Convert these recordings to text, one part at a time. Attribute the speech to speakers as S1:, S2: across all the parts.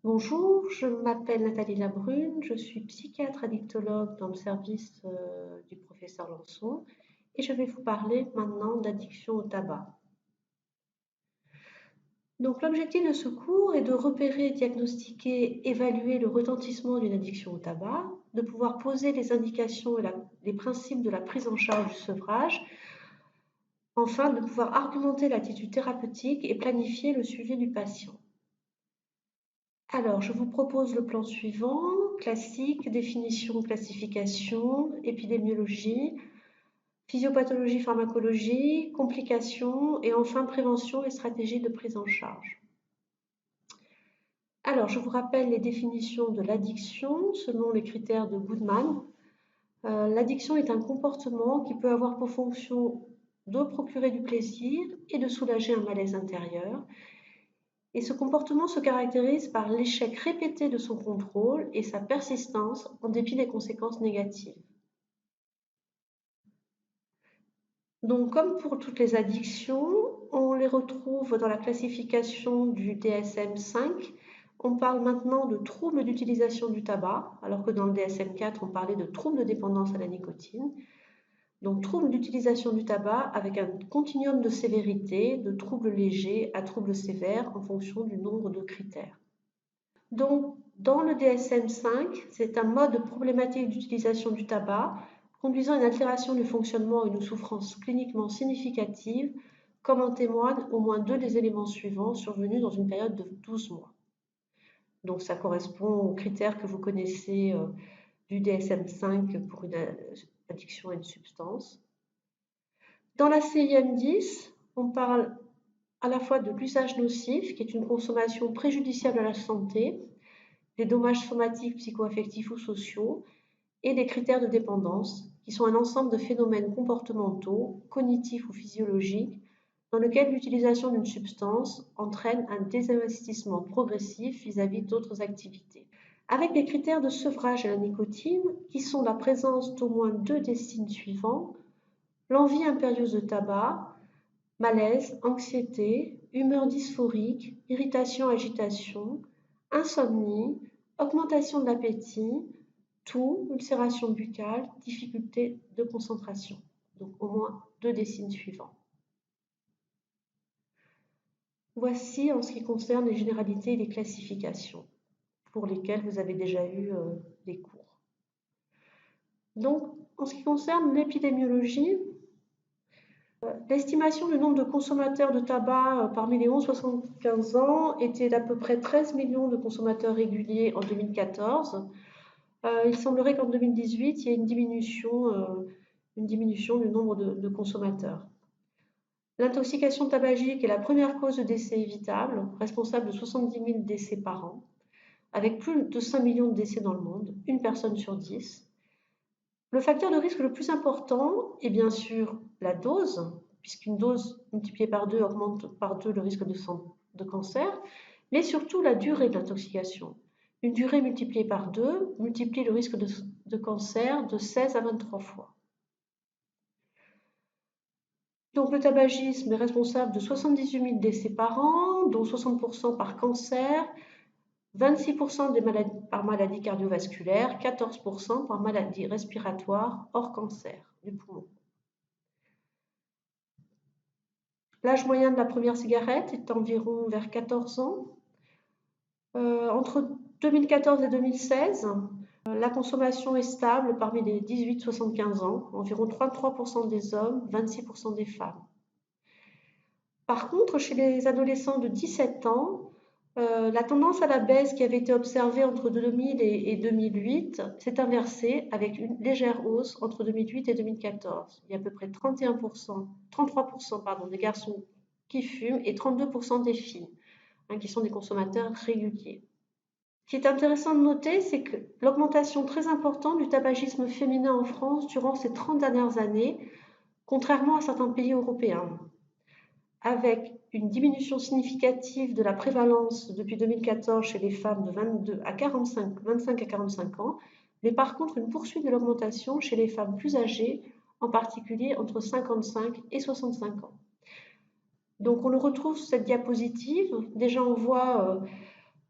S1: Bonjour, je m'appelle Nathalie Labrune, je suis psychiatre addictologue dans le service du professeur Lançon et je vais vous parler maintenant d'addiction au tabac. Donc l'objectif de ce cours est de repérer, diagnostiquer, évaluer le retentissement d'une addiction au tabac, de pouvoir poser les indications et les principes de la prise en charge du sevrage, enfin de pouvoir argumenter l'attitude thérapeutique et planifier le suivi du patient. Alors, je vous propose le plan suivant, classique, définition, classification, épidémiologie, physiopathologie, pharmacologie, complications et enfin prévention et stratégie de prise en charge. Alors, je vous rappelle les définitions de l'addiction selon les critères de Goodman. L'addiction est un comportement qui peut avoir pour fonction de procurer du plaisir et de soulager un malaise intérieur. Et ce comportement se caractérise par l'échec répété de son contrôle et sa persistance en dépit des conséquences négatives. Donc, comme pour toutes les addictions, on les retrouve dans la classification du DSM-5. On parle maintenant de troubles d'utilisation du tabac, alors que dans le DSM-4, on parlait de troubles de dépendance à la nicotine. Donc, troubles d'utilisation du tabac avec un continuum de sévérité, de troubles légers à troubles sévères en fonction du nombre de critères. Donc, dans le DSM-5, c'est un mode problématique d'utilisation du tabac conduisant à une altération du fonctionnement et une souffrance cliniquement significative, comme en témoignent au moins deux des éléments suivants survenus dans une période de 12 mois. Donc, ça correspond aux critères que vous connaissez du DSM-5 pour une addiction à une substance. Dans la CIM-10, on parle à la fois de l'usage nocif, qui est une consommation préjudiciable à la santé, des dommages somatiques, psycho-affectifs ou sociaux, et des critères de dépendance, qui sont un ensemble de phénomènes comportementaux, cognitifs ou physiologiques, dans lesquels l'utilisation d'une substance entraîne un désinvestissement progressif vis-à-vis d'autres activités. Avec les critères de sevrage à la nicotine, qui sont la présence d'au moins deux des signes suivants, l'envie impérieuse de tabac, malaise, anxiété, humeur dysphorique, irritation, agitation, insomnie, augmentation de l'appétit, toux, ulcération buccale, difficulté de concentration. Donc au moins deux des signes suivants. Voici en ce qui concerne les généralités et les classifications pour lesquelles vous avez déjà eu des cours. Donc en ce qui concerne l'épidémiologie, l'estimation du nombre de consommateurs de tabac parmi les 11-75 ans était d'à peu près 13 millions de consommateurs réguliers en 2014. Il semblerait qu'en 2018, il y ait une diminution du nombre de consommateurs. L'intoxication tabagique est la première cause de décès évitable, responsable de 70 000 décès par an, avec plus de 5 millions de décès dans le monde, une personne sur 10. Le facteur de risque le plus important est bien sûr la dose, puisqu'une dose multipliée par 2 augmente par 2 le risque de cancer, mais surtout la durée de l'intoxication. Une durée multipliée par 2 multiplie le risque de cancer de 16 à 23 fois. Donc le tabagisme est responsable de 78 000 décès par an, dont 60% par cancer, 26% par maladie cardiovasculaire, 14% par maladie respiratoire hors cancer du poumon. L'âge moyen de la première cigarette est environ vers 14 ans. Entre 2014 et 2016, la consommation est stable parmi les 18-75 ans, environ 33% des hommes, 26% des femmes. Par contre, chez les adolescents de 17 ans, la tendance à la baisse qui avait été observée entre 2000 et 2008 s'est inversée avec une légère hausse entre 2008 et 2014. Il y a à peu près 33% des garçons qui fument et 32% des filles, qui sont des consommateurs réguliers. Ce qui est intéressant de noter, c'est que l'augmentation très importante du tabagisme féminin en France durant ces 30 dernières années, contrairement à certains pays européens, avec une diminution significative de la prévalence depuis 2014 chez les femmes de 25 à 45 ans, mais par contre une poursuite de l'augmentation chez les femmes plus âgées, en particulier entre 55 et 65 ans. Donc on le retrouve sur cette diapositive. Déjà on voit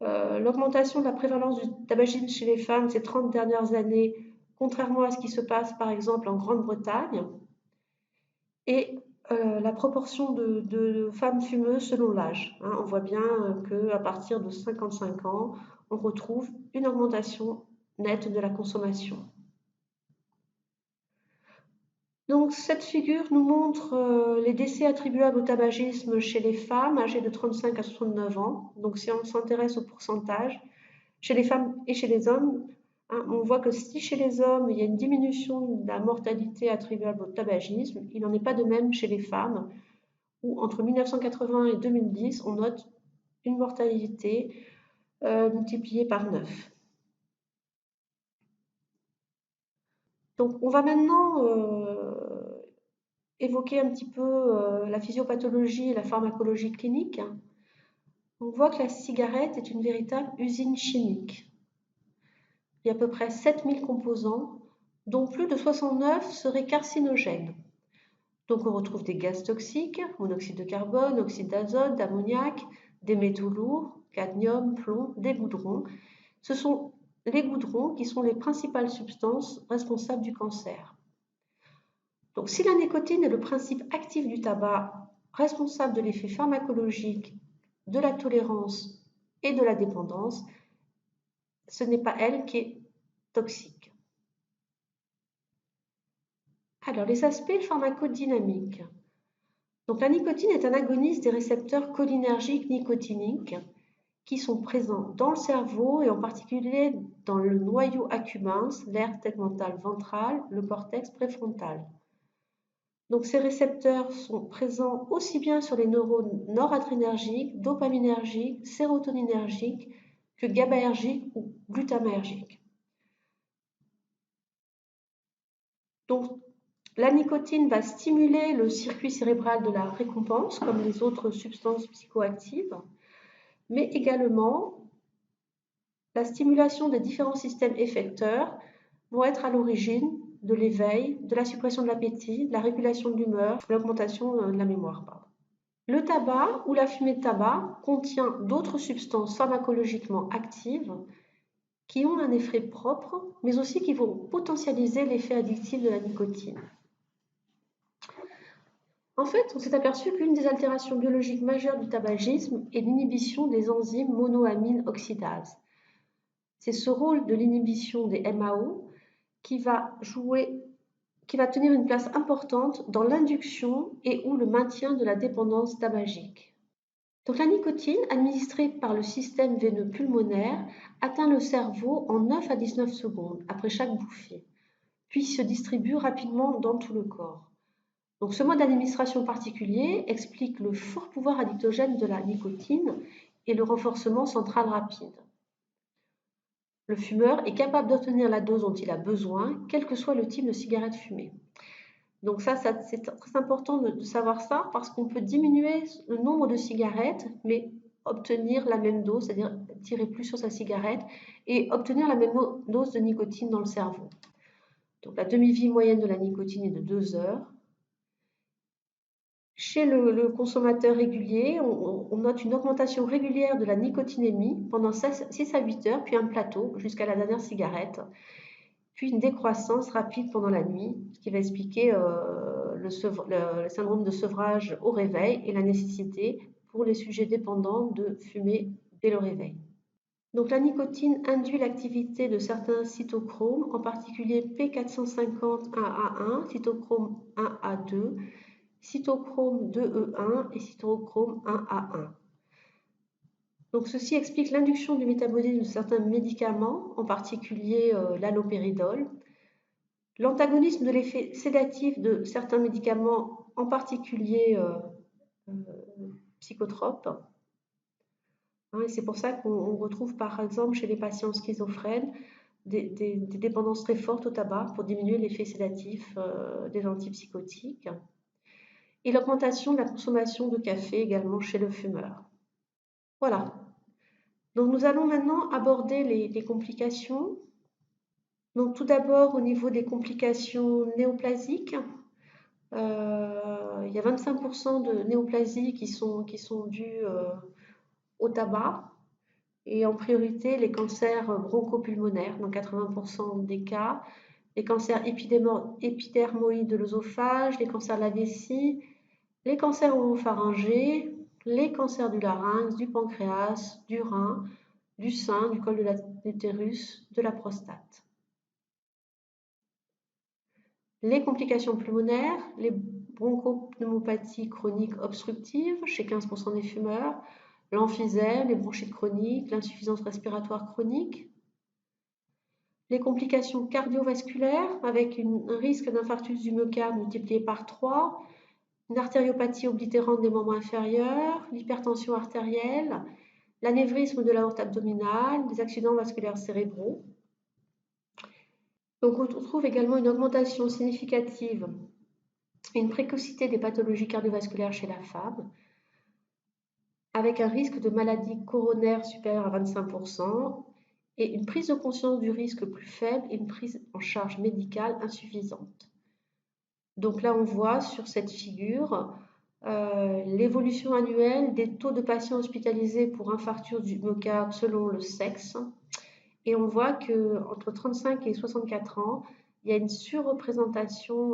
S1: L'augmentation de la prévalence du tabagisme chez les femmes ces 30 dernières années, contrairement à ce qui se passe par exemple en Grande-Bretagne, et la proportion de femmes fumeuses selon l'âge. Hein. On voit bien qu'à partir de 55 ans, on retrouve une augmentation nette de la consommation. Donc cette figure nous montre les décès attribuables au tabagisme chez les femmes âgées de 35 à 69 ans. Donc si on s'intéresse au pourcentage, chez les femmes et chez les hommes, hein, on voit que si chez les hommes, il y a une diminution de la mortalité attribuable au tabagisme, il n'en est pas de même chez les femmes, où entre 1980 et 2010, on note une mortalité multipliée par 9. Donc on va maintenant évoquer un petit peu la physiopathologie et la pharmacologie clinique. On voit que la cigarette est une véritable usine chimique. Il y a à peu près 7000 composants, dont plus de 69 seraient carcinogènes. Donc on retrouve des gaz toxiques, monoxyde de carbone, oxyde d'azote, d'ammoniac, des métaux lourds, cadmium, plomb, des goudrons. Ce sont les goudrons qui sont les principales substances responsables du cancer. Donc si la nicotine est le principe actif du tabac, responsable de l'effet pharmacologique, de la tolérance et de la dépendance, ce n'est pas elle qui est toxique. Alors les aspects pharmacodynamiques. Donc la nicotine est un agoniste des récepteurs cholinergiques nicotiniques qui sont présents dans le cerveau et en particulier dans le noyau accumbens, l'aire tegmentale ventrale, le cortex préfrontal. Donc ces récepteurs sont présents aussi bien sur les neurones noradrénergiques, dopaminergiques, sérotoninergiques que GABAergiques ou glutamaergiques. Donc la nicotine va stimuler le circuit cérébral de la récompense comme les autres substances psychoactives, mais également la stimulation des différents systèmes effecteurs vont être à l'origine de l'éveil, de la suppression de l'appétit, de la régulation de l'humeur, de l'augmentation de la mémoire. Le tabac ou la fumée de tabac contient d'autres substances pharmacologiquement actives qui ont un effet propre, mais aussi qui vont potentialiser l'effet addictif de la nicotine. En fait, on s'est aperçu qu'une des altérations biologiques majeures du tabagisme est l'inhibition des enzymes monoamine oxydase. C'est ce rôle de l'inhibition des MAO qui va tenir une place importante dans l'induction et ou le maintien de la dépendance tabagique. Donc la nicotine, administrée par le système veineux pulmonaire, atteint le cerveau en 9 à 19 secondes après chaque bouffée, puis se distribue rapidement dans tout le corps. Donc ce mode d'administration particulier explique le fort pouvoir addictogène de la nicotine et le renforcement central rapide. Le fumeur est capable d'obtenir la dose dont il a besoin, quel que soit le type de cigarette fumée. Donc ça c'est très important de savoir ça parce qu'on peut diminuer le nombre de cigarettes, mais obtenir la même dose, c'est-à-dire tirer plus sur sa cigarette et obtenir la même dose de nicotine dans le cerveau. Donc la demi-vie moyenne de la nicotine est de 2 heures. Chez le consommateur régulier, on note une augmentation régulière de la nicotinémie pendant 6 à 8 heures, puis un plateau jusqu'à la dernière cigarette, puis une décroissance rapide pendant la nuit, ce qui va expliquer le syndrome de sevrage au réveil et la nécessité pour les sujets dépendants de fumer dès le réveil. Donc la nicotine induit l'activité de certains cytochromes, en particulier P450-1A1, cytochrome 1A2, cytochrome 2E1 et cytochrome 1A1. Donc ceci explique l'induction du métabolisme de certains médicaments, en particulier l'halopéridol, l'antagonisme de l'effet sédatif de certains médicaments, en particulier psychotropes. Hein, et c'est pour ça qu'on retrouve par exemple chez les patients schizophrènes des dépendances très fortes au tabac pour diminuer l'effet sédatif des antipsychotiques. Et l'augmentation de la consommation de café également chez le fumeur. Voilà. Donc nous allons maintenant aborder les complications. Donc tout d'abord au niveau des complications néoplasiques, il y a 25% de néoplasies qui sont dues au tabac et en priorité les cancers bronchopulmonaires dans 80% des cas, les cancers épidermoïdes de l'œsophage, les cancers de la vessie, les cancers oropharyngés, les cancers du larynx, du pancréas, du rein, du sein, du col de l'utérus, de la prostate. Les complications pulmonaires, les bronchopneumopathies chroniques obstructives chez 15% des fumeurs, l'emphysème, les bronchites chroniques, l'insuffisance respiratoire chronique. Les complications cardiovasculaires avec un risque d'infarctus du myocarde multiplié par 3, une artériopathie oblitérante des membres inférieurs, l'hypertension artérielle, l'anévrisme de l'aorte abdominale, les accidents vasculaires cérébraux. Donc on trouve également une augmentation significative et une précocité des pathologies cardiovasculaires chez la femme, avec un risque de maladie coronaire supérieur à 25% et une prise de conscience du risque plus faible et une prise en charge médicale insuffisante. Donc là, on voit sur cette figure l'évolution annuelle des taux de patients hospitalisés pour infarctus du myocarde selon le sexe. Et on voit qu'entre 35 et 64 ans, il y a une surreprésentation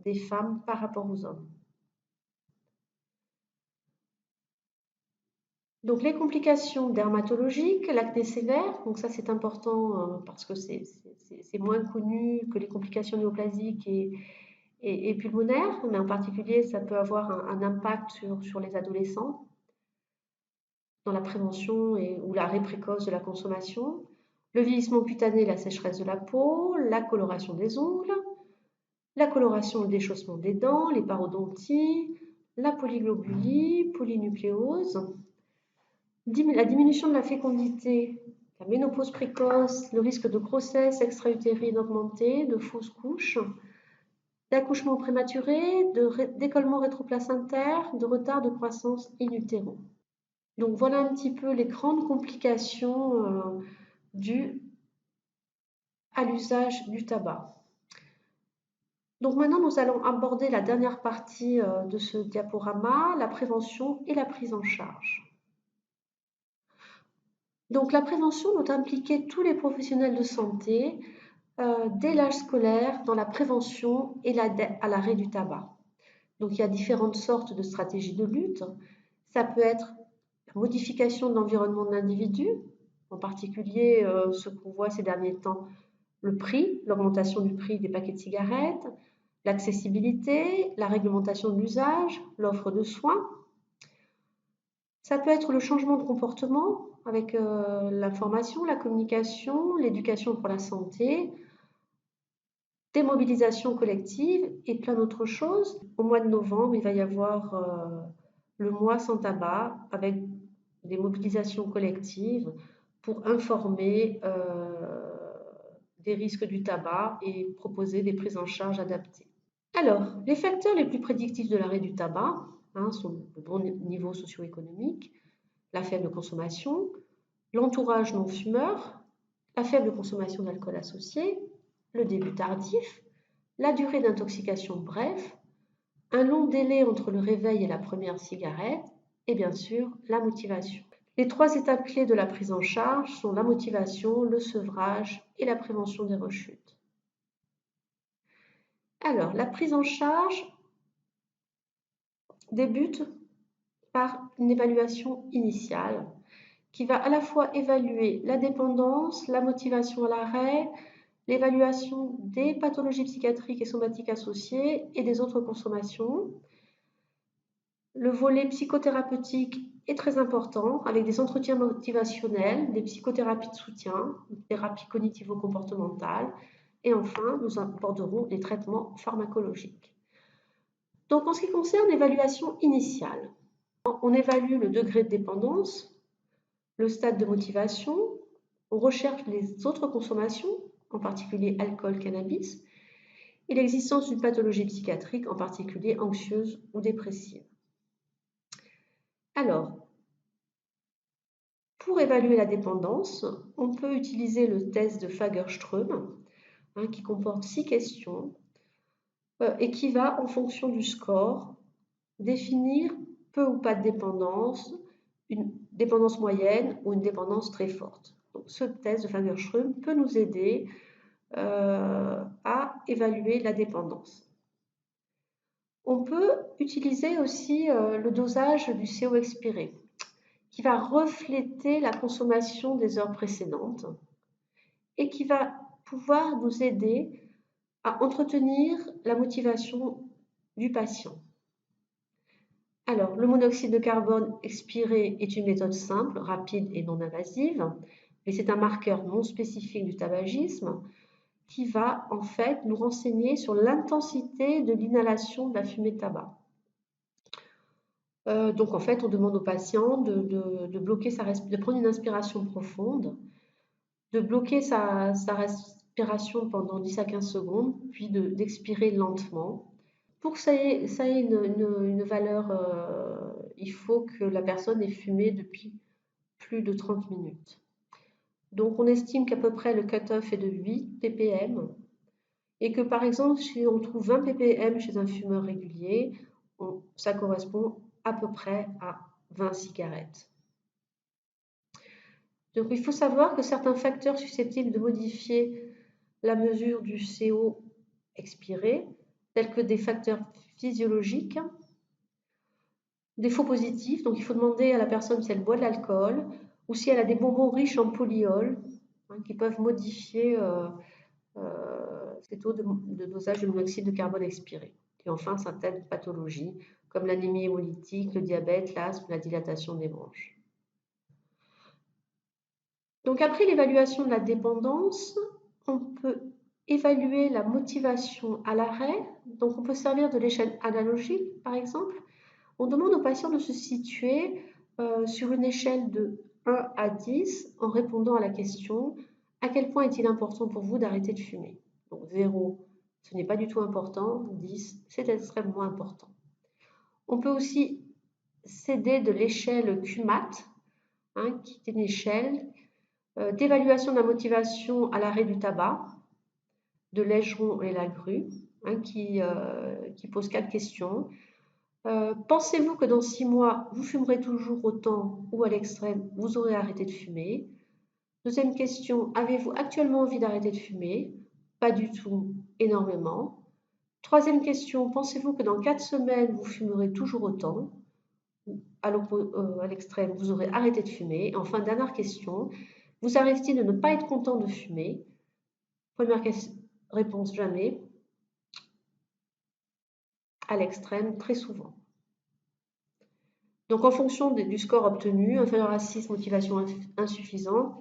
S1: des femmes par rapport aux hommes. Donc les complications dermatologiques, l'acné sévère, donc ça c'est important parce que c'est moins connu que les complications néoplasiques et pulmonaires, mais en particulier ça peut avoir un impact sur les adolescents dans la prévention ou l'arrêt précoce de la consommation. Le vieillissement cutané, la sécheresse de la peau, la coloration des ongles, la coloration et le déchaussement des dents, les parodonties, la polyglobulie, polynucléose, la diminution de la fécondité, la ménopause précoce, le risque de grossesse extra-utérine augmentée, de fausses couches, d'accouchement prématuré, d'écollement rétroplacentaire, de retard de croissance in utero. Donc voilà un petit peu les grandes complications dues à l'usage du tabac. Donc maintenant, nous allons aborder la dernière partie de ce diaporama, la prévention et la prise en charge. Donc la prévention doit impliquer tous les professionnels de santé dès l'âge scolaire dans la prévention et à l'arrêt du tabac. Donc il y a différentes sortes de stratégies de lutte. Ça peut être la modification de l'environnement de l'individu, en particulier ce qu'on voit ces derniers temps, le prix, l'augmentation du prix des paquets de cigarettes, l'accessibilité, la réglementation de l'usage, l'offre de soins. Ça peut être le changement de comportement avec l'information, la communication, l'éducation pour la santé, des mobilisations collectives et plein d'autres choses. Au mois de novembre, il va y avoir le mois sans tabac avec des mobilisations collectives pour informer des risques du tabac et proposer des prises en charge adaptées. Alors, les facteurs les plus prédictifs de l'arrêt du tabac sont le bon niveau socio-économique, la faible consommation, l'entourage non fumeur, la faible consommation d'alcool associé, le début tardif, la durée d'intoxication brève, un long délai entre le réveil et la première cigarette et bien sûr la motivation. Les 3 étapes clés de la prise en charge sont la motivation, le sevrage et la prévention des rechutes. Alors, la prise en charge débute par une évaluation initiale qui va à la fois évaluer la dépendance, la motivation à l'arrêt, l'évaluation des pathologies psychiatriques et somatiques associées et des autres consommations. Le volet psychothérapeutique est très important avec des entretiens motivationnels, des psychothérapies de soutien, des thérapies cognitivo-comportementales et enfin nous aborderons les traitements pharmacologiques. Donc en ce qui concerne l'évaluation initiale, on évalue le degré de dépendance, le stade de motivation, on recherche les autres consommations, en particulier alcool, cannabis, et l'existence d'une pathologie psychiatrique, en particulier anxieuse ou dépressive. Alors, pour évaluer la dépendance, on peut utiliser le test de Fagerström, qui comporte 6 questions et qui va, en fonction du score, définir peu ou pas de dépendance, une dépendance moyenne ou une dépendance très forte. Donc, ce test de Fagerström peut nous aider à évaluer la dépendance. On peut utiliser aussi le dosage du CO expiré, qui va refléter la consommation des heures précédentes et qui va pouvoir nous aider à entretenir la motivation du patient. Alors, le monoxyde de carbone expiré est une méthode simple, rapide et non invasive, mais c'est un marqueur non spécifique du tabagisme qui va en fait nous renseigner sur l'intensité de l'inhalation de la fumée de tabac. Donc en fait, on demande au patient de bloquer de prendre une inspiration profonde, de bloquer sa respiration pendant 10 à 15 secondes, puis d'expirer lentement. Pour que ça ait une valeur, il faut que la personne ait fumé depuis plus de 30 minutes. Donc on estime qu'à peu près le cut-off est de 8 ppm et que par exemple, si on trouve 20 ppm chez un fumeur régulier, ça correspond à peu près à 20 cigarettes. Donc il faut savoir que certains facteurs susceptibles de modifier la mesure du CO expiré, tels que des facteurs physiologiques, des faux positifs, donc il faut demander à la personne si elle boit de l'alcool ou si elle a des bonbons riches en polyol, qui peuvent modifier ces taux de dosage de monoxyde de carbone expiré. Et enfin, certaines pathologies comme l'anémie hémolytique, le diabète, l'asthme, la dilatation des bronches. Donc après l'évaluation de la dépendance, on peut évaluer la motivation à l'arrêt. Donc on peut servir de l'échelle analogique, par exemple. On demande au patient de se situer sur une échelle de 1 à 10 en répondant à la question « À quel point est-il important pour vous d'arrêter de fumer ?» Donc 0, ce n'est pas du tout important. 10, c'est extrêmement important. On peut aussi s'aider de l'échelle QMAT, qui est une échelle d'évaluation de la motivation à l'arrêt du tabac, de Leigeron et Lagrue, qui pose 4 questions. Pensez-vous que dans 6 mois, vous fumerez toujours autant ou à l'extrême, vous aurez arrêté de fumer? Deuxième question, avez-vous actuellement envie d'arrêter de fumer? Pas du tout, énormément. Troisième question, pensez-vous que dans 4 semaines, vous fumerez toujours autant? À l'extrême, vous aurez arrêté de fumer. Enfin, dernière question, vous arrive-t-il de ne pas être content de fumer? Première réponse, jamais. À l'extrême, très souvent. Donc en fonction du score obtenu, inférieur à 6, motivation insuffisante,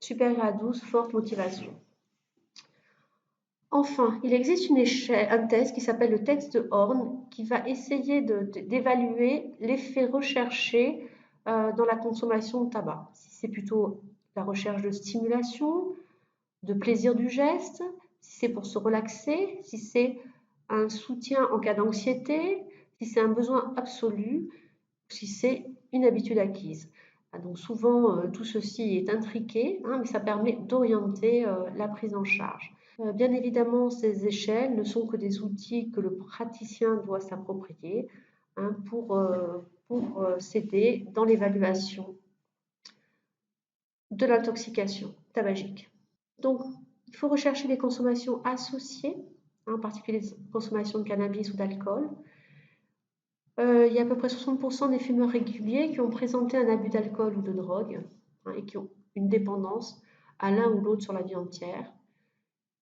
S1: supérieur à 12, forte motivation. Enfin, il existe un test qui s'appelle le test de Horn qui va essayer d'évaluer l'effet recherché dans la consommation de tabac. Si c'est plutôt la recherche de stimulation, de plaisir du geste, si c'est pour se relaxer, si c'est un soutien en cas d'anxiété, si c'est un besoin absolu, si c'est une habitude acquise. Donc souvent, tout ceci est intriqué, mais ça permet d'orienter la prise en charge. Bien évidemment, ces échelles ne sont que des outils que le praticien doit s'approprier pour s'aider dans l'évaluation de l'intoxication tabagique. Donc, il faut rechercher les consommations associées, en particulier les consommations de cannabis ou d'alcool. Il y a à peu près 60% des fumeurs réguliers qui ont présenté un abus d'alcool ou de drogue et qui ont une dépendance à l'un ou l'autre sur la vie entière.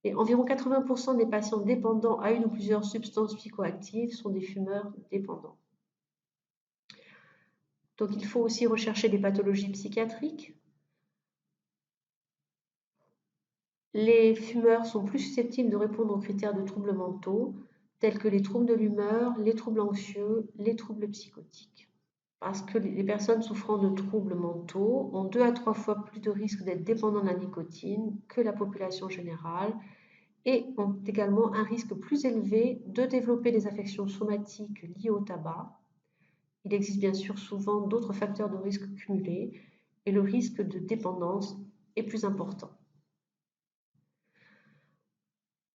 S1: Et environ 80% des patients dépendants à une ou plusieurs substances psychoactives sont des fumeurs dépendants. Donc il faut aussi rechercher des pathologies psychiatriques. Les fumeurs sont plus susceptibles de répondre aux critères de troubles mentaux, tels que les troubles de l'humeur, les troubles anxieux, les troubles psychotiques. Parce que les personnes souffrant de troubles mentaux ont 2 à 3 fois plus de risques d'être dépendants de la nicotine que la population générale et ont également un risque plus élevé de développer des affections somatiques liées au tabac. Il existe bien sûr souvent d'autres facteurs de risque cumulés et le risque de dépendance est plus important.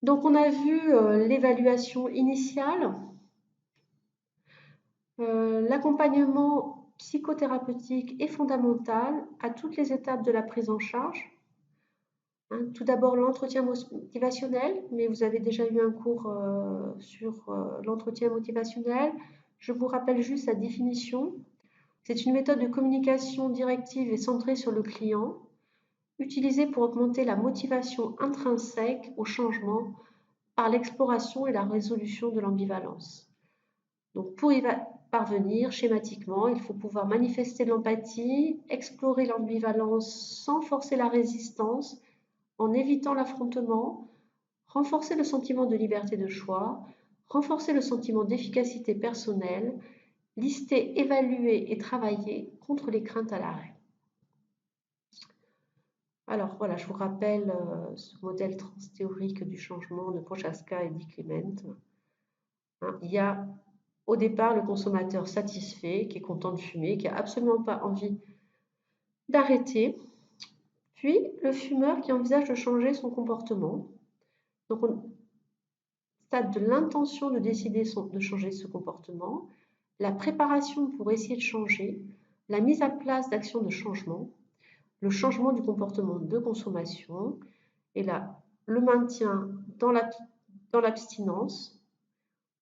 S1: Donc on a vu l'évaluation initiale, l'accompagnement psychothérapeutique est fondamentale à toutes les étapes de la prise en charge. Tout d'abord l'entretien motivationnel, mais vous avez déjà eu un cours sur l'entretien motivationnel. Je vous rappelle juste sa définition. C'est une méthode de communication directive et centrée sur le client, utilisée pour augmenter la motivation intrinsèque au changement par l'exploration et la résolution de l'ambivalence. Donc pour y parvenir, schématiquement, il faut pouvoir manifester l'empathie, explorer l'ambivalence sans forcer la résistance, en évitant l'affrontement, renforcer le sentiment de liberté de choix, renforcer le sentiment d'efficacité personnelle, lister, évaluer et travailler contre les craintes à l'arrêt. Alors voilà, je vous rappelle ce modèle transthéorique du changement de Prochaska et Dick Clement. Il y a au départ le consommateur satisfait, qui est content de fumer, qui n'a absolument pas envie d'arrêter. Puis le fumeur qui envisage de changer son comportement. Donc on stade de l'intention de décider de changer ce comportement, la préparation pour essayer de changer, la mise en place d'actions de changement, le changement du comportement de consommation et là, le maintien dans l'abstinence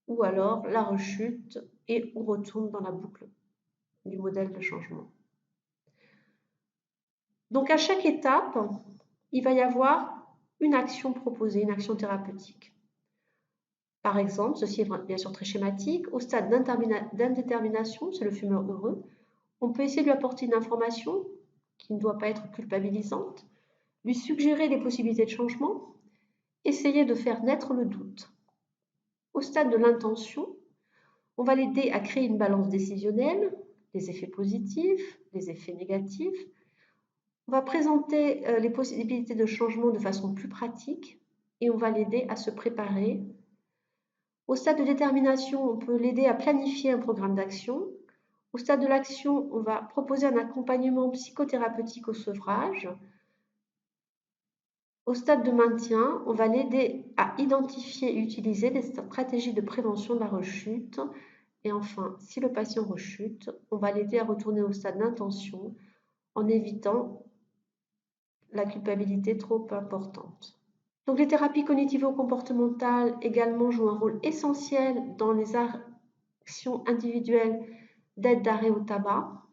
S1: ou alors la rechute et on retourne dans la boucle du modèle de changement. Donc à chaque étape, il va y avoir une action proposée, une action thérapeutique. Par exemple, ceci est bien sûr très schématique, au stade d'indétermination, c'est le fumeur heureux, on peut essayer de lui apporter une information qui ne doit pas être culpabilisante, lui suggérer des possibilités de changement, essayer de faire naître le doute. Au stade de l'intention, on va l'aider à créer une balance décisionnelle, les effets positifs, les effets négatifs. On va présenter les possibilités de changement de façon plus pratique et on va l'aider à se préparer. Au stade de détermination, on peut l'aider à planifier un programme d'action. Au stade de l'action, on va proposer un accompagnement psychothérapeutique au sevrage. Au stade de maintien, on va l'aider à identifier et utiliser des stratégies de prévention de la rechute. Et enfin, si le patient rechute, on va l'aider à retourner au stade d'intention en évitant la culpabilité trop importante. Donc les thérapies cognitivo-comportementales également jouent un rôle essentiel dans les actions individuelles d'aide d'arrêt au tabac.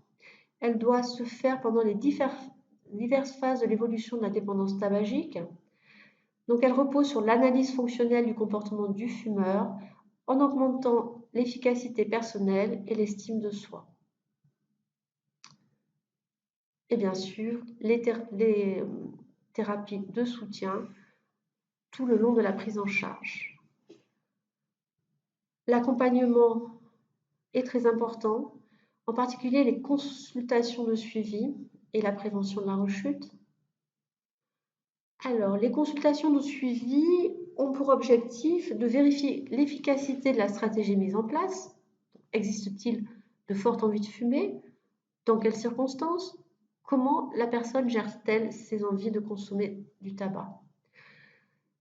S1: Elle doit se faire pendant les diverses phases de l'évolution de la dépendance tabagique. Donc elle repose sur l'analyse fonctionnelle du comportement du fumeur en augmentant l'efficacité personnelle et l'estime de soi. Et bien sûr, les thérapies de soutien tout le long de la prise en charge. L'accompagnement est très important, en particulier les consultations de suivi et la prévention de la rechute. Alors, les consultations de suivi ont pour objectif de vérifier l'efficacité de la stratégie mise en place. Existe-t-il de fortes envies de fumer? Dans quelles circonstances? Comment la personne gère-t-elle ses envies de consommer du tabac?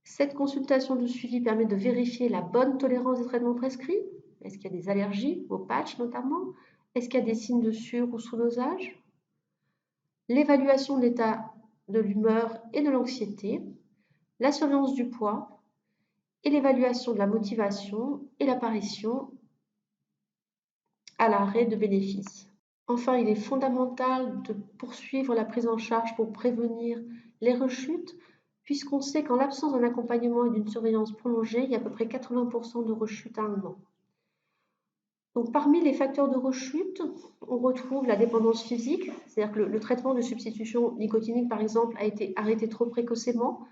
S1: Cette consultation de suivi permet de vérifier la bonne tolérance des traitements prescrits. Est-ce qu'il y a des allergies, aux patchs notamment? Est-ce qu'il y a des signes de sur- ou sous-dosage? L'évaluation de l'état de l'humeur et de l'anxiété, la surveillance du poids et l'évaluation de la motivation et l'apparition à l'arrêt de bénéfices. Enfin, il est fondamental de poursuivre la prise en charge pour prévenir les rechutes, puisqu'on sait qu'en l'absence d'un accompagnement et d'une surveillance prolongée, il y a à peu près 80% de rechutes à un an. Donc, parmi les facteurs de rechute, on retrouve la dépendance physique, c'est-à-dire que le traitement de substitution nicotinique, par exemple, a été arrêté trop précocement,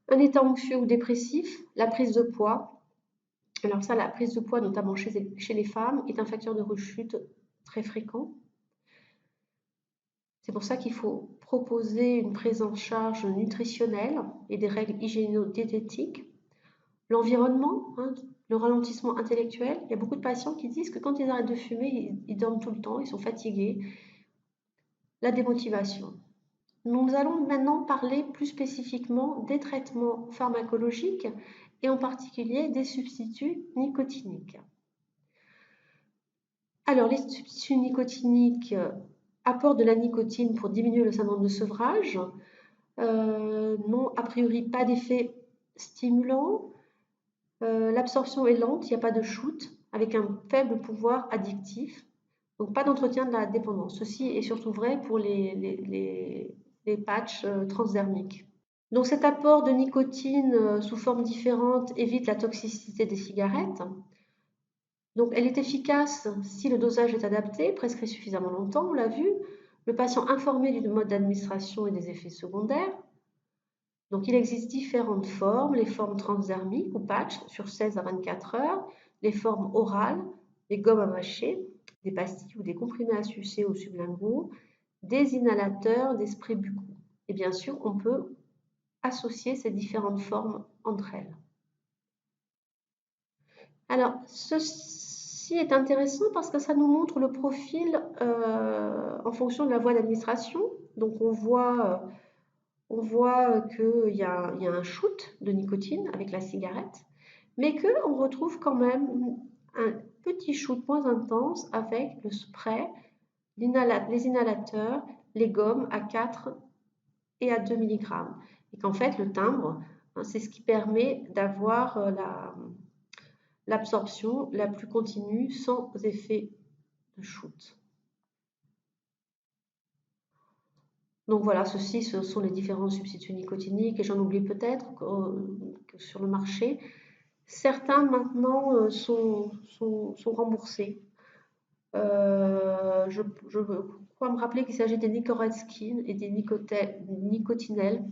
S1: un état anxieux ou dépressif, la prise de poids. Alors ça, la prise de poids, notamment chez les femmes, est un facteur de rechute très fréquent. C'est pour ça qu'il faut proposer une prise en charge nutritionnelle et des règles hygiéno-diététiques. L'environnement, le ralentissement intellectuel. Il y a beaucoup de patients qui disent que quand ils arrêtent de fumer, ils dorment tout le temps, ils sont fatigués. La démotivation. Nous allons maintenant parler plus spécifiquement des traitements pharmacologiques et en particulier des substituts nicotiniques. Alors, les substituts nicotiniques apportent de la nicotine pour diminuer le syndrome de sevrage. Non, a priori, pas d'effet stimulant. L'absorption est lente, il n'y a pas de shoot, avec un faible pouvoir addictif. Donc, pas d'entretien de la dépendance. Ceci est surtout vrai pour les patchs transdermiques. Donc, cet apport de nicotine sous forme différente évite la toxicité des cigarettes. Donc, elle est efficace si le dosage est adapté, prescrit suffisamment longtemps, on l'a vu. Le patient informé du mode d'administration et des effets secondaires. Donc, il existe différentes formes, les formes transdermiques ou patch sur 16 à 24 heures, les formes orales, des gommes à mâcher, des pastilles ou des comprimés à sucer ou sublinguaux, des inhalateurs, des sprays buccaux. Et bien sûr, on peut associer ces différentes formes entre elles. Alors, ceci est intéressant parce que ça nous montre le profil en fonction de la voie d'administration. Donc, on voit qu'il y a un shoot de nicotine avec la cigarette, mais qu'on retrouve quand même un petit shoot moins intense avec le spray, les inhalateurs, les gommes à 4 et à 2 mg. Et qu'en fait, le timbre, c'est ce qui permet d'avoir l'absorption la plus continue sans effet de shoot. Donc voilà, ceci, ce sont les différents substituts nicotiniques, et j'en oublie peut-être sur le marché. Certains maintenant sont remboursés. Je crois me rappeler qu'il s'agit des Nicorette et des Nicotinell,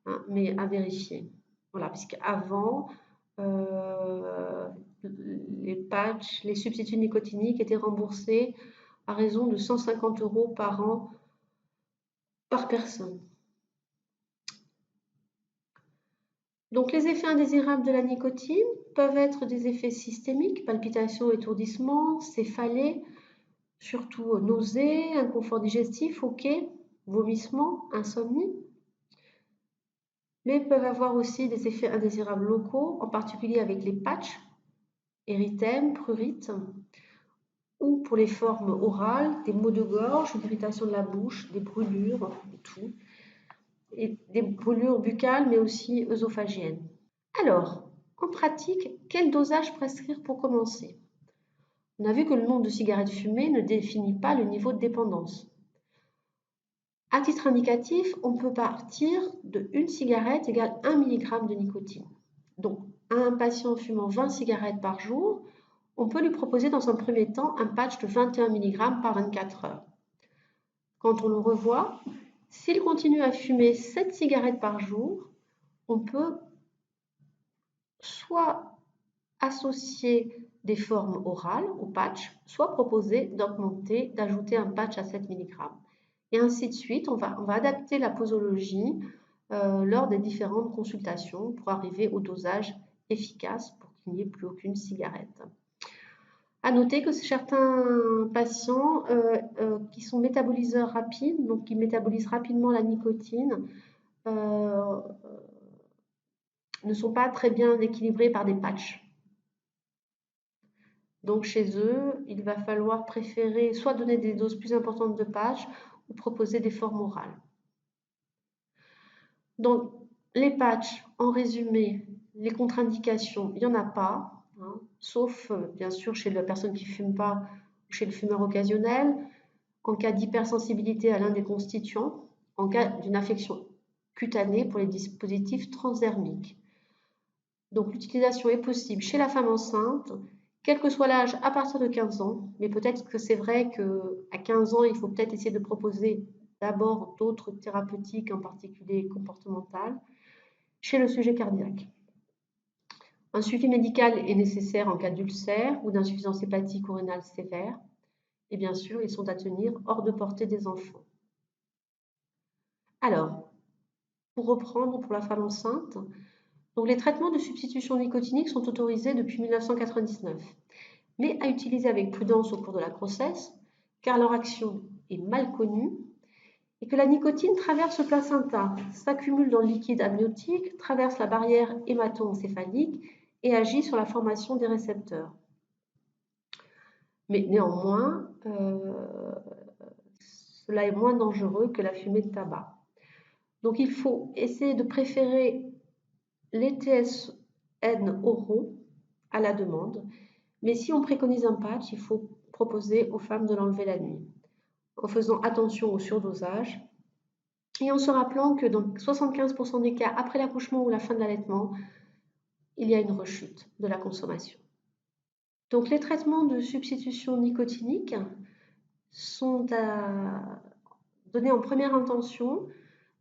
S1: hein, mais à vérifier. Voilà, puisqu'avant, les patchs, les substituts nicotiniques étaient remboursés à raison de 150 € par an par personne. Donc les effets indésirables de la nicotine peuvent être des effets systémiques, palpitations, étourdissements, céphalées, surtout nausées, inconfort digestif, hoquets, vomissements, insomnie. Mais peuvent avoir aussi des effets indésirables locaux, en particulier avec les patchs, érythème, prurite, ou pour les formes orales, des maux de gorge, une irritation de la bouche, des brûlures, tout, et des brûlures buccales, mais aussi œsophagiennes. Alors, en pratique, quel dosage prescrire pour commencer? On a vu que le nombre de cigarettes fumées ne définit pas le niveau de dépendance. À titre indicatif, on peut partir de 1 cigarette égale 1 mg de nicotine. Donc, à un patient fumant 20 cigarettes par jour, on peut lui proposer dans un premier temps un patch de 21 mg par 24 heures. Quand on le revoit, s'il continue à fumer 7 cigarettes par jour, on peut soit associer des formes orales au patch, soit proposer d'augmenter, d'ajouter un patch à 7 mg. Et ainsi de suite, on va adapter la posologie lors des différentes consultations pour arriver au dosage efficace pour qu'il n'y ait plus aucune cigarette. À noter que certains patients qui sont métaboliseurs rapides, donc qui métabolisent rapidement la nicotine, ne sont pas très bien équilibrés par des patchs. Donc chez eux, il va falloir préférer soit donner des doses plus importantes de patchs ou proposer des formes orales. Donc les patchs, en résumé, les contre-indications, il n'y en a pas, hein, sauf bien sûr chez la personne qui ne fume pas ou chez le fumeur occasionnel, en cas d'hypersensibilité à l'un des constituants, en cas d'une affection cutanée pour les dispositifs transdermiques. Donc l'utilisation est possible chez la femme enceinte, quel que soit l'âge, à partir de 15 ans, mais peut-être que c'est vrai qu'à 15 ans, il faut peut-être essayer de proposer d'abord d'autres thérapeutiques, en particulier comportementales, chez le sujet cardiaque. Un suivi médical est nécessaire en cas d'ulcère ou d'insuffisance hépatique ou rénale sévère, et bien sûr, ils sont à tenir hors de portée des enfants. Alors, pour reprendre pour la femme enceinte, donc les traitements de substitution nicotinique sont autorisés depuis 1999, mais à utiliser avec prudence au cours de la grossesse, car leur action est mal connue et que la nicotine traverse le placenta, s'accumule dans le liquide amniotique, traverse la barrière hémato-encéphalique et agit sur la formation des récepteurs. Mais néanmoins, cela est moins dangereux que la fumée de tabac. Donc il faut essayer de préférer les TSN oraux à la demande, mais si on préconise un patch, il faut proposer aux femmes de l'enlever la nuit, en faisant attention au surdosage et en se rappelant que dans 75% des cas, après l'accouchement ou la fin de l'allaitement, il y a une rechute de la consommation. Donc les traitements de substitution nicotinique sont donnés en première intention.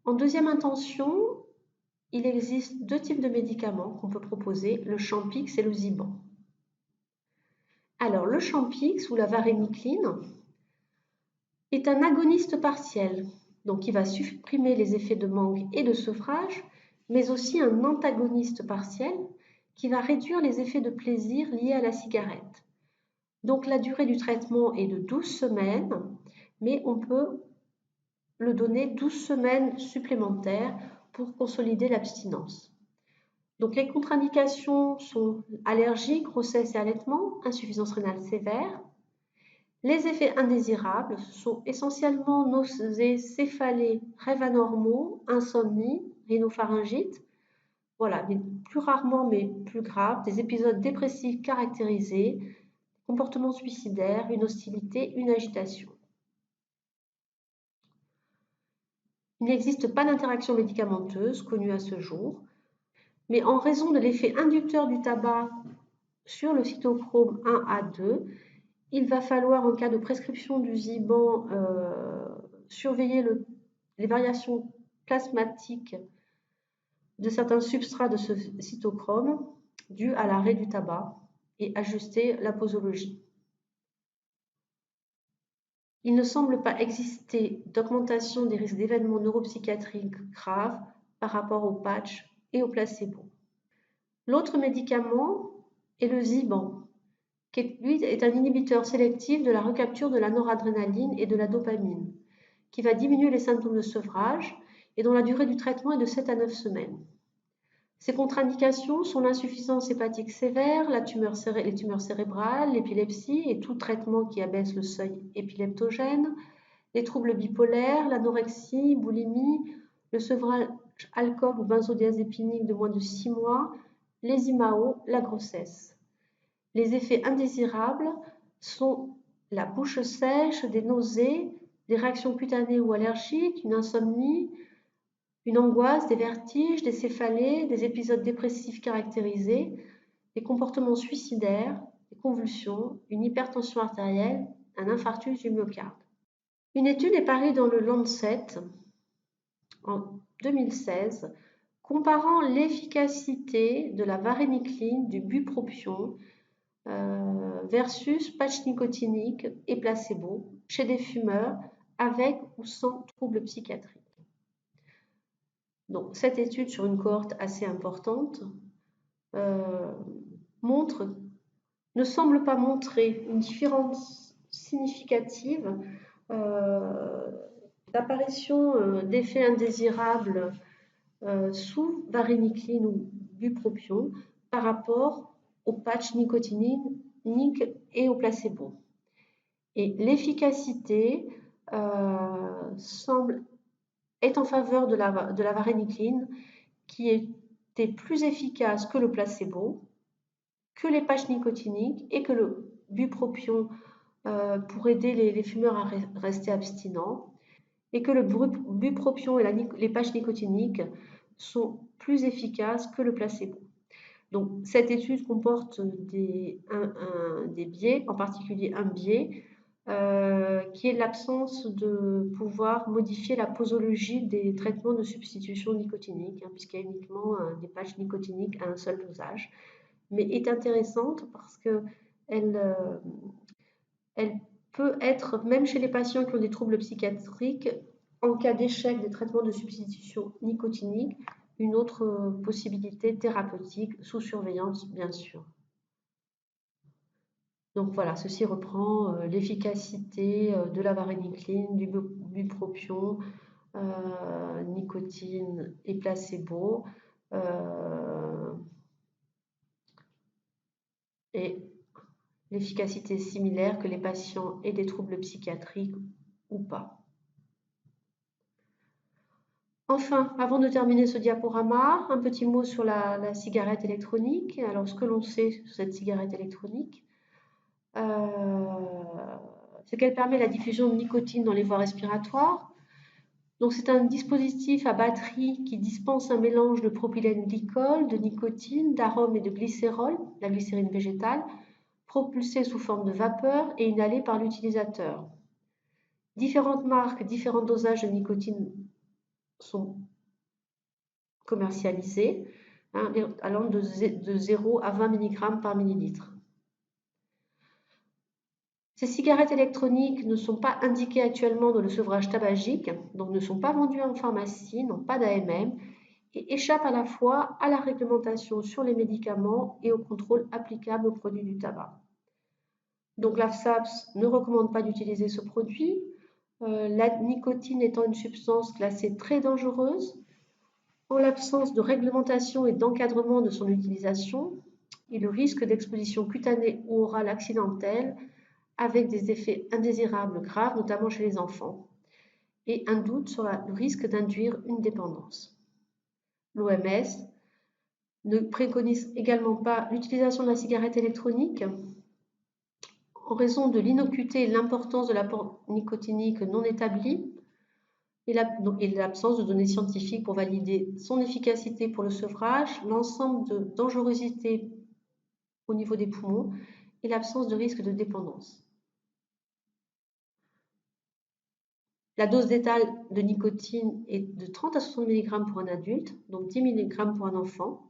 S1: En deuxième intention, il existe deux types de médicaments qu'on peut proposer, le Champix et le Ziban. Alors le Champix ou la varénicline est un agoniste partiel, donc il va supprimer les effets de manque et de sevrage, mais aussi un antagoniste partiel qui va réduire les effets de plaisir liés à la cigarette. Donc la durée du traitement est de 12 semaines, mais on peut le donner 12 semaines supplémentaires pour consolider l'abstinence. Donc les contre-indications sont allergie, grossesse et allaitement, insuffisance rénale sévère. Les effets indésirables sont essentiellement nausées, céphalées, rêves anormaux, insomnie, rhinopharyngite. Voilà, mais plus rarement, mais plus grave, des épisodes dépressifs caractérisés, comportements suicidaires, une hostilité, une agitation. Il n'existe pas d'interaction médicamenteuse connue à ce jour, mais en raison de l'effet inducteur du tabac sur le cytochrome 1A2, il va falloir, en cas de prescription du Ziban, surveiller les variations plasmatiques de certains substrats de ce cytochrome dus à l'arrêt du tabac et ajuster la posologie. Il ne semble pas exister d'augmentation des risques d'événements neuropsychiatriques graves par rapport au patch et au placebo. L'autre médicament est le Ziban, qui lui est un inhibiteur sélectif de la recapture de la noradrénaline et de la dopamine, qui va diminuer les symptômes de sevrage et dont la durée du traitement est de 7 à 9 semaines. Ces contre-indications sont l'insuffisance hépatique sévère, les tumeurs cérébrales, l'épilepsie et tout traitement qui abaisse le seuil épileptogène, les troubles bipolaires, l'anorexie, boulimie, le sevrage alcool ou benzodiazépinique de moins de 6 mois, les IMAO, la grossesse. Les effets indésirables sont la bouche sèche, des nausées, des réactions cutanées ou allergiques, une insomnie, une angoisse, des vertiges, des céphalées, des épisodes dépressifs caractérisés, des comportements suicidaires, des convulsions, une hypertension artérielle, un infarctus du myocarde. Une étude est parue dans le Lancet en 2016 comparant l'efficacité de la varénicline, du bupropion versus patch nicotinique et placebo chez des fumeurs avec ou sans troubles psychiatriques. Donc, cette étude sur une cohorte assez importante ne semble pas montrer une différence significative d'apparition d'effets indésirables sous varénicline ou bupropion par rapport au patch nicotinique et au placebo. Et l'efficacité semble être en faveur de la varénicline, qui était plus efficace que le placebo, que les patchs nicotiniques et que le bupropion pour aider les fumeurs à rester abstinents, et que le bupropion et les patchs nicotiniques sont plus efficaces que le placebo. Donc, cette étude comporte des biais, en particulier un biais qui est l'absence de pouvoir modifier la posologie des traitements de substitution nicotinique, puisqu'il y a uniquement des patchs nicotiniques à un seul dosage, mais est intéressante parce qu'elle peut être, même chez les patients qui ont des troubles psychiatriques, en cas d'échec des traitements de substitution nicotinique, une autre possibilité thérapeutique sous surveillance, bien sûr. Donc voilà, ceci reprend l'efficacité de la varénicline, du bupropion, nicotine et placebo. Et l'efficacité est similaire que les patients aient des troubles psychiatriques ou pas. Enfin, avant de terminer ce diaporama, un petit mot sur la cigarette électronique. Alors, ce que l'on sait sur cette cigarette électronique, c'est qu'elle permet la diffusion de nicotine dans les voies respiratoires. Donc, c'est un dispositif à batterie qui dispense un mélange de propylène glycol, de nicotine, d'arôme et de glycérol, la glycérine végétale, propulsé sous forme de vapeur et inhalé par l'utilisateur. Différentes marques, différents dosages de nicotine sont commercialisés, hein, allant de 0 à 20 mg par millilitre. Ces cigarettes électroniques ne sont pas indiquées actuellement dans le sevrage tabagique, donc ne sont pas vendues en pharmacie, n'ont pas d'AMM et échappent à la fois à la réglementation sur les médicaments et au contrôle applicable aux produits du tabac. Donc la FSAPS ne recommande pas d'utiliser ce produit, la nicotine étant une substance classée très dangereuse. En l'absence de réglementation et d'encadrement de son utilisation, et le risque d'exposition cutanée ou orale accidentelle avec des effets indésirables graves, notamment chez les enfants, et un doute sur le risque d'induire une dépendance. L'OMS ne préconise également pas l'utilisation de la cigarette électronique en raison de l'innocuité et l'importance de l'apport nicotinique non établi et l'absence de données scientifiques pour valider son efficacité pour le sevrage, l'ensemble de dangerosité au niveau des poumons et l'absence de risque de dépendance. La dose d'étal de nicotine est de 30 à 60 mg pour un adulte, donc 10 mg pour un enfant.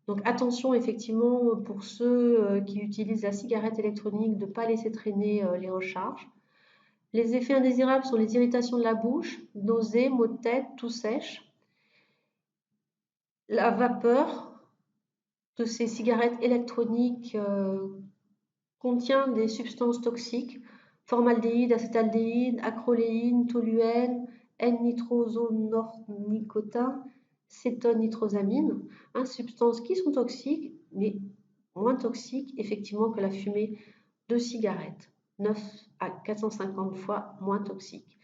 S1: Donc attention effectivement pour ceux qui utilisent la cigarette électronique de ne pas laisser traîner les recharges. Les effets indésirables sont les irritations de la bouche, nausées, maux de tête, toux sèche. La vapeur de ces cigarettes électroniques contient des substances toxiques, formaldéhyde, acétaldéhyde, acroléine, toluène, N-nitrosonornicotin, cétonnitrosamine, substances qui sont toxiques, mais moins toxiques effectivement que la fumée de cigarettes, 9 à 450 fois moins toxique.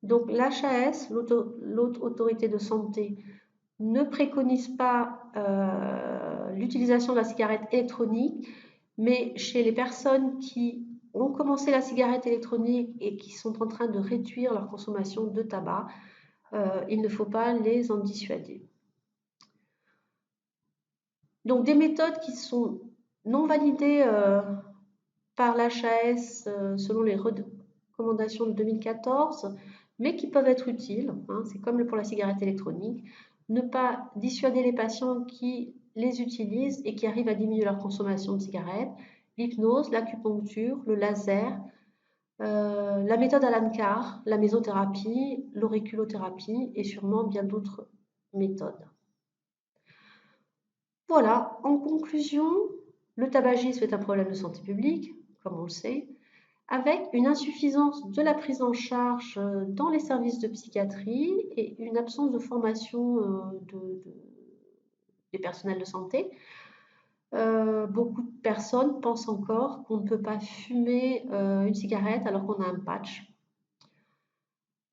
S1: Donc l'HAS, l'Haute Autorité de Santé, ne préconise pas l'utilisation de la cigarette électronique, mais chez les personnes qui ont commencé la cigarette électronique et qui sont en train de réduire leur consommation de tabac, il ne faut pas les en dissuader. Donc des méthodes qui sont non validées par l'HAS selon les recommandations de 2014, mais qui peuvent être utiles, c'est comme pour la cigarette électronique, ne pas dissuader les patients qui les utilisent et qui arrivent à diminuer leur consommation de cigarettes, l'hypnose, l'acupuncture, le laser, la méthode Alan Carr, la mésothérapie, l'auriculothérapie et sûrement bien d'autres méthodes. Voilà, en conclusion, le tabagisme est un problème de santé publique, comme on le sait, avec une insuffisance de la prise en charge dans les services de psychiatrie et une absence de formation des personnels de santé. Beaucoup de personnes pensent encore qu'on ne peut pas fumer une cigarette alors qu'on a un patch.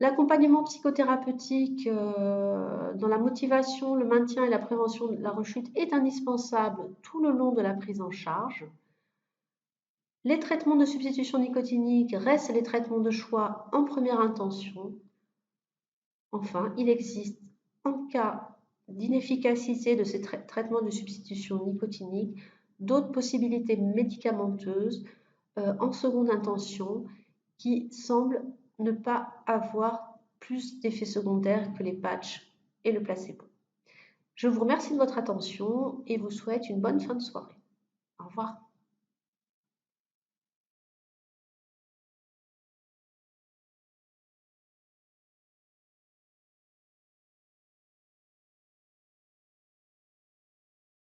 S1: L'accompagnement psychothérapeutique dans la motivation, le maintien et la prévention de la rechute est indispensable tout le long de la prise en charge. Les traitements de substitution nicotinique restent les traitements de choix en première intention. Enfin, il existe, en cas d'inefficacité de ces traitements de substitution nicotinique, d'autres possibilités médicamenteuses en seconde intention qui semblent ne pas avoir plus d'effets secondaires que les patchs et le placebo. Je vous remercie de votre attention et vous souhaite une bonne fin de soirée. Au revoir.